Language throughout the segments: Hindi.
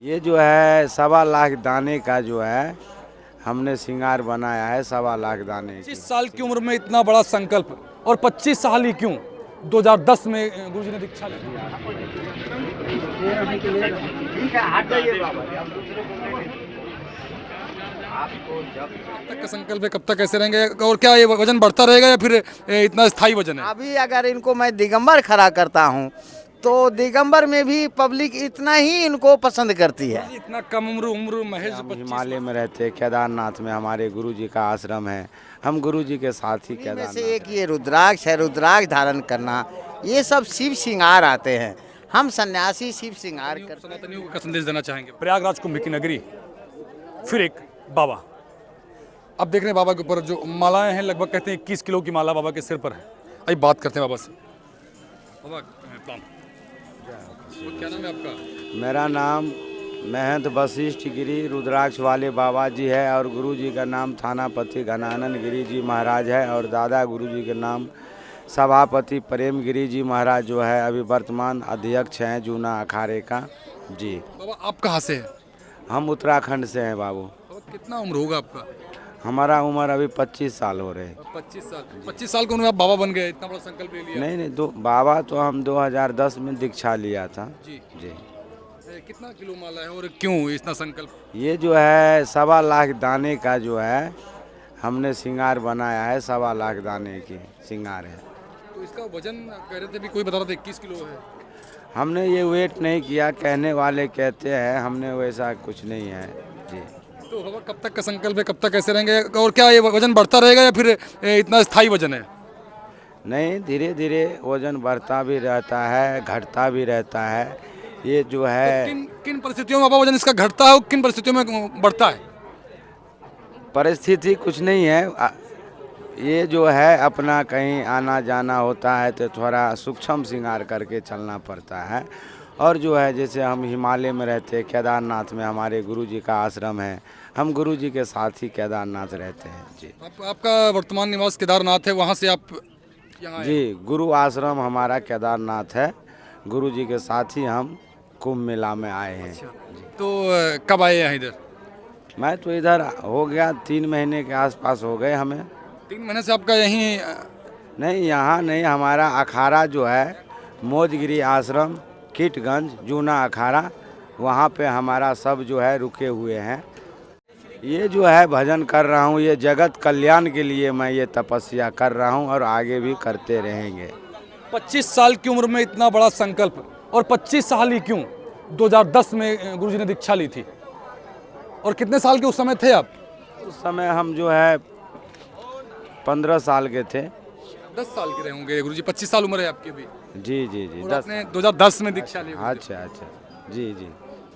ये जो है 1.25 लाख दाने का जो है हमने श्रृंगार बनाया है 1.25 लाख दाने की। 25 साल की उम्र में इतना बड़ा संकल्प, और 25 साल ही क्यों, 2010 में गुरुजी ने दीक्षा ली। कब तक का संकल्प है, कब तक ऐसे रहेंगे, और क्या ये वजन बढ़ता रहेगा या फिर इतना स्थायी वजन है? अभी अगर इनको मैं दिगंबर खड़ा करता हूँ तो दिगंबर में भी पब्लिक इतना ही इनको पसंद करती है। इतना कम उम्र महज हम 25 हिमालय में रहते हैं, केदारनाथ में हमारे गुरुजी का आश्रम है, हम गुरुजी के साथ ही इनमें केदारनाथ से एक ये रुद्राक्ष है, रुद्राक्ष धारण करना, ये सब शिव श्रृंगार आते हैं। हम सन्यासी शिव श्रृंगार करते हैं। सनातनियों को क्या संदेश देना चाहेंगे? प्रयागराज कुंभ की नगरी, फिर एक बाबा। अब देख रहे हैं बाबा के ऊपर जो मालाएं हैं, लगभग कहते हैं 21 किलो की माला बाबा के सिर पर है। अभी बात करते हैं बाबा से। बाबा प्रणाम। क्या नाम है आपका? मेरा नाम महंत वशिष्ठ गिरी रुद्राक्ष वाले बाबा जी है और गुरुजी का नाम थानापति घनानंद गिरी जी महाराज है और दादा गुरुजी के नाम सभापति प्रेम गिरी जी महाराज जो है अभी वर्तमान अध्यक्ष हैं जूना अखाड़े का जी। बाबा आप कहाँ से हैं? हम उत्तराखंड से हैं बाबू। बाबा कितना उम्र होगा आपका? हमारा उम्र अभी 25 साल हो रहे हैं। 25 साल। 25 साल की उम्र में आप बाबा बन गए, इतना बड़ा संकल्प ले लिया। नहीं बाबा तो हम 2010 में दीक्षा लिया था जी जी। कितना किलो माला है और क्यों इतना संकल्प? ये जो है 1.25 लाख दाने का जो है हमने श्रृंगार बनाया है, 1.25 लाख दाने की श्रृंगार है। तो इसका वजन कह रहे थे भी, कोई बता रहा था 21 किलो है। हमने ये वेट नहीं किया, कहने वाले कहते हैं, हमने वैसा कुछ नहीं है जी। तो बाबा कब तक का संकल्प है, कब तक ऐसे रहेंगे, और क्या ये वजन बढ़ता रहेगा या फिर इतना स्थायी वजन है? नहीं, धीरे धीरे वजन बढ़ता भी रहता है, घटता भी रहता है। ये जो है तो किन परिस्थितियों में बाबा वजन इसका घटता है और किन परिस्थितियों में बढ़ता है? परिस्थिति कुछ नहीं है, ये जो है अपना कहीं आना जाना होता है तो थोड़ा सूक्ष्म श्रृंगार करके चलना पड़ता है। और जो है जैसे हम हिमालय में रहते हैं, केदारनाथ में हमारे गुरुजी का आश्रम है, हम गुरुजी के साथ ही केदारनाथ रहते हैं जी। आपका वर्तमान निवास केदारनाथ है, वहाँ से आप यहाँ आए? जी, गुरु आश्रम हमारा केदारनाथ है, गुरुजी के साथ ही हम कुंभ मेला में आए हैं। तो कब आए यहाँ इधर? मैं तो इधर हो गया 3 महीने के आसपास हो गए हमें। 3 महीने से आपका यहीं? नहीं, यहाँ नहीं, हमारा अखाड़ा जो है मोजगिरी आश्रम कीटगंज जूना अखाड़ा, वहाँ पे हमारा सब जो है रुके हुए हैं। ये जो है भजन कर रहा हूँ, ये जगत कल्याण के लिए मैं ये तपस्या कर रहा हूँ और आगे भी करते रहेंगे। 25 साल की उम्र में इतना बड़ा संकल्प, और 25 साल ही क्यों, 2010 में गुरुजी ने दीक्षा ली थी। और कितने साल के उस समय थे आप? उस समय हम जो है 15 साल के थे। 10 साल के रहे होंगे गुरुजी, 25 साल उम्र है आपकी अभी। जी जी जी। और आपने 2010 में दीक्षा ली। अच्छा जी जी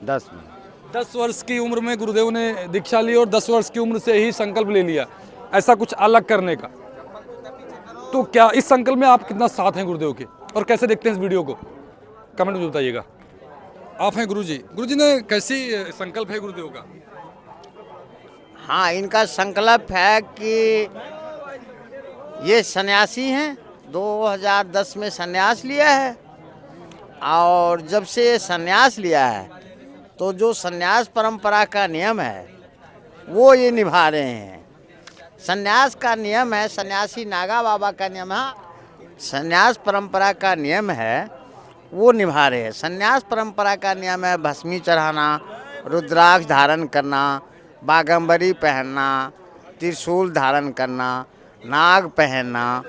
10 में। 10 वर्ष की उम्र में गुरुदेव ने दीक्षा ली और 10 वर्ष की उम्र से ही संकल्प ले लिया ऐसा कुछ अलग करने का। तो क्या इस संकल्प में आप कितना साथ हैं गुरुदेव के, और कैसे देखते हैं इस वीडियो को, कमेंट में बताइएगा। आप हैं गुरुजी, गुरुजी ने कैसी संकल्प है गुरुदेव का? हाँ, इनका संकल्प है कि ये सन्यासी हैं, 2010 में सन्यास लिया है, और जब से ये सन्यास लिया है तो जो सन्यास परंपरा का नियम है वो ये निभा रहे हैं। सन्यास का नियम है, सन्यासी नागा बाबा का नियम है, सन्यास परंपरा का नियम है, वो निभा रहे हैं। सन्यास परंपरा का नियम है भस्मी चढ़ाना, रुद्राक्ष धारण करना, बागंबरी पहनना, त्रिशूल धारण करना, नाग पहनना,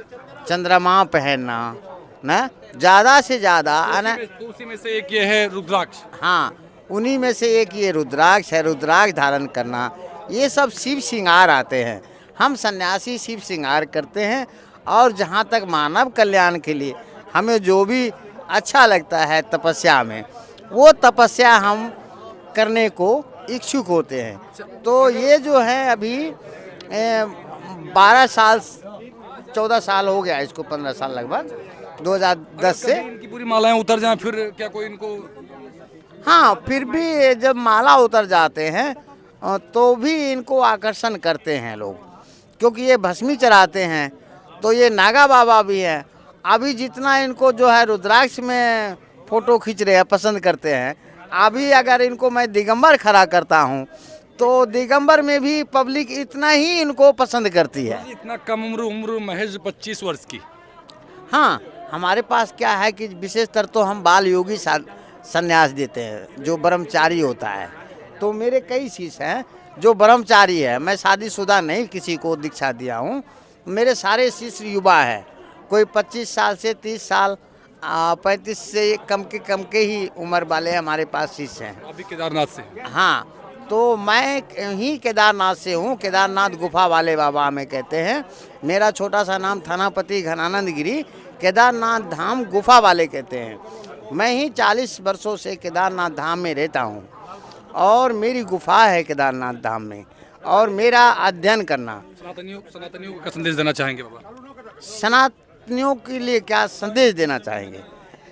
चंद्रमा पहनना, ना ज़्यादा से ज़्यादा। उसी में से एक ये है रुद्राक्ष। हाँ, उन्हीं में से एक ये रुद्राक्ष है, रुद्राक्ष धारण करना। ये सब शिव श्रृंगार आते हैं। हम सन्यासी शिव श्रृंगार करते हैं, और जहाँ तक मानव कल्याण के लिए हमें जो भी अच्छा लगता है तपस्या में, वो तपस्या हम करने को इच्छुक होते हैं। तो ये जो है अभी 12 साल 14 साल हो गया इसको, 15 साल लगभग, 2010 से। इनकी पूरी मालाएं उतर जाएं फिर क्या कोई इनको? हाँ, फिर भी जब माला उतर जाते हैं तो भी इनको आकर्षण करते हैं लोग, क्योंकि ये भस्मी चढ़ाते हैं। तो ये नागा बाबा भी हैं, अभी जितना इनको जो है रुद्राक्ष में फ़ोटो खींच रहे हैं, पसंद करते हैं, अभी अगर इनको मैं दिगंबर खड़ा करता हूँ तो दिगंबर में भी पब्लिक इतना ही इनको पसंद करती है। इतना कम उम्र महज 25 वर्ष की। हाँ, हमारे पास क्या है कि विशेषतर तो हम बाल योगी संन्यास देते हैं, जो ब्रह्मचारी होता है। तो मेरे कई शिष्य हैं जो ब्रह्मचारी है, मैं शादीशुदा नहीं किसी को दीक्षा दिया हूँ। मेरे सारे शिष्य युवा हैं, कोई 25 साल से 30 साल 35 से कम के ही उम्र वाले हमारे पास शिष्य हैं। अभी केदारनाथ से। हाँ, तो मैं ही केदारनाथ से हूँ, केदारनाथ गुफा वाले बाबा हमें कहते हैं। मेरा छोटा सा नाम थानापति घनानंद गिरी, केदारनाथ धाम गुफा वाले कहते हैं। मैं ही 40 वर्षों से केदारनाथ धाम में रहता हूँ और मेरी गुफा है केदारनाथ धाम में, और मेरा अध्ययन करना। सनातनियों को क्या संदेश देना चाहेंगे बाबा? सनातनियों के लिए क्या संदेश देना चाहेंगे?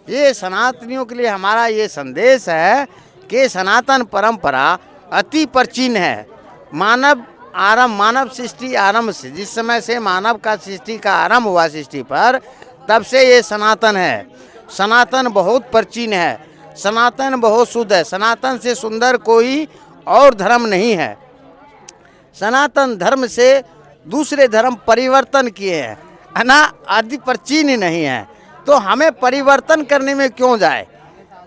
ये सनातनियों के लिए हमारा ये संदेश है कि सनातन परंपरा अति प्राचीन है। मानव सृष्टि आरंभ से, जिस समय से मानव का सृष्टि का आरंभ हुआ सृष्टि पर, तब से ये सनातन है। सनातन बहुत प्राचीन है, सनातन बहुत शुद्ध है। सनातन से सुंदर कोई और धर्म नहीं है। सनातन धर्म से दूसरे धर्म परिवर्तन किए हैं, है ना, आदि प्राचीन ही नहीं है। तो हमें परिवर्तन करने में क्यों जाए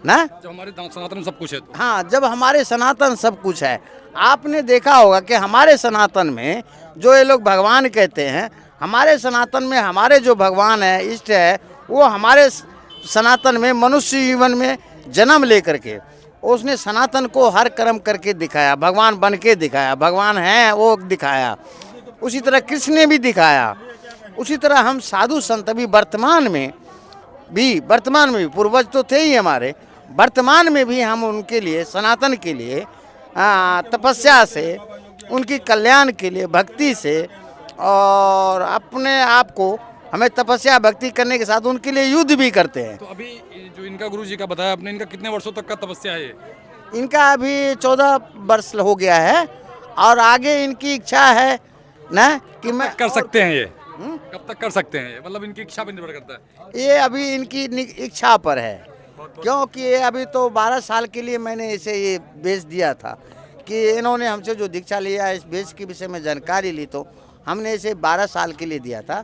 ना? जब हमारे सनातन में सब कुछ है तो। हाँ, जब हमारे सनातन सब कुछ है। आपने देखा होगा कि हमारे सनातन में जो ये लोग भगवान कहते हैं, हमारे सनातन में हमारे जो भगवान है, इष्ट है, वो हमारे सनातन में मनुष्य जीवन में जन्म लेकर के उसने सनातन को हर कर्म करके दिखाया, भगवान बन के दिखाया, भगवान है वो दिखाया। उसी तरह कृष्ण ने भी दिखाया। उसी तरह हम साधु संत भी वर्तमान में भी पूर्वज तो थे ही हमारे, वर्तमान में भी हम उनके लिए, सनातन के लिए तपस्या से, उनकी कल्याण के लिए भक्ति से, और अपने आप को हमें तपस्या भक्ति करने के साथ उनके लिए युद्ध भी करते हैं। तो अभी जो इनका गुरु जी का बताया आपने, इनका कितने वर्षों तक का तपस्या है ये? इनका अभी 14 वर्ष हो गया है, और आगे इनकी इच्छा है ना कि मैं कर सकते हैं ये। कब तक कर सकते हैं ये? मतलब इनकी इच्छा पर निर्भर करता है। ये अभी इनकी इच्छा पर है, क्योंकि ये अभी तो 12 साल के लिए मैंने इसे ये बेच दिया था कि इन्होंने हमसे जो दीक्षा लिया है, इस बेच के विषय में जानकारी ली, तो हमने इसे 12 साल के लिए दिया था।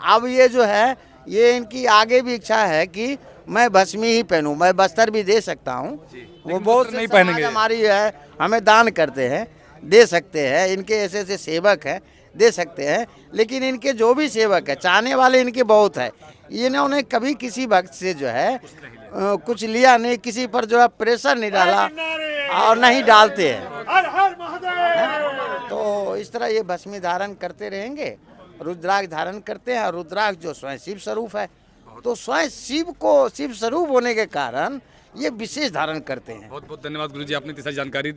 अब ये जो है, ये इनकी आगे भी इच्छा है कि मैं भस्मी ही पहनूं, मैं बस्तर भी दे सकता हूं। वो बहुत नहीं से पहनेंगे समाज हमारी है, हमें दान करते हैं, दे सकते हैं। इनके ऐसे ऐसे सेवक हैं, दे सकते हैं। लेकिन इनके जो भी सेवक है, चाहने वाले इनके बहुत है। इन्होंने कभी किसी भक्त से जो है कुछ लिया नहीं, किसी पर जो है प्रेशर नहीं डाला, और नहीं डालते हैं। तो इस तरह ये भस्मी धारण करते रहेंगे, रुद्राक्ष धारण करते हैं। और रुद्राक्ष जो स्वयं शिव स्वरूप है, तो स्वयं शिव स्वरूप होने के कारण ये विशेष धारण करते हैं। बहुत बहुत धन्यवाद गुरु जी, आपने इतनी सारी जानकारी दी।